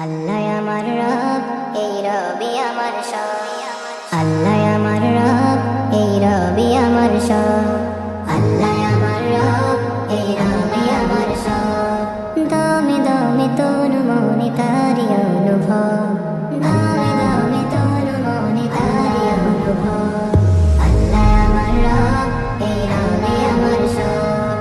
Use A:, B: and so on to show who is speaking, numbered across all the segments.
A: আল্লাহ আমার রব, এই রবি আমার সব। আল্লাহ আমার রব, এই রবি আমার সব। আল্লাহ আমার রব, এই রবি আমার সব। দমে দমে তনু মনে তারি অনুভব, দমে দমে তনু মনে তারি অনুভব। আল্লাহ আমার রব, এই রবি আমার সব।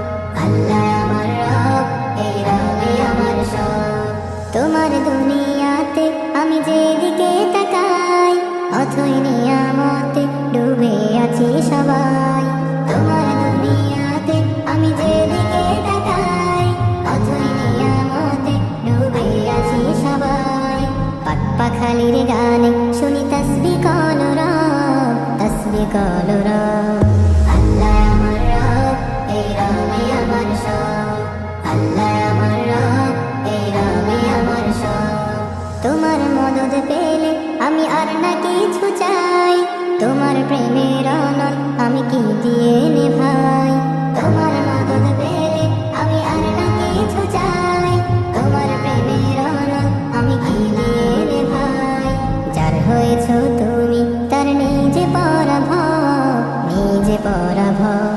A: আল্লাহ আমার রব, এই রবি আমার সব। তোমার দুনিয়াতে আমি যেদিকে তাকাই, অথই নিয়ামতে ডুবে আছি সবাই। তোমার দুনিয়াতে আমি যেদিকে তাকাই, অথই নিয়ামতে ডুবে আছি সবাই। পাক পাখালির গানে শুনি তাসবিহ কলরব, তাসবিহ কলরব। আল্লাহ আমার রব, এই রবি আমার সব। আল্লাহ আমার রব, এই রবি আমার সব। তোমার মদদ পেলে আমি আর না কিছু চাই, তোমার প্রেমের অনল আমি কি দিয়ে নেভাই। তোমার মদদ পেলে আমি আর না কিছু চাই, তোমার প্রেমের অনল আমি কি দিয়ে নেভাই। যার হয়েছ তুমি তার নিজে পরাভব, নিজে পরাভব।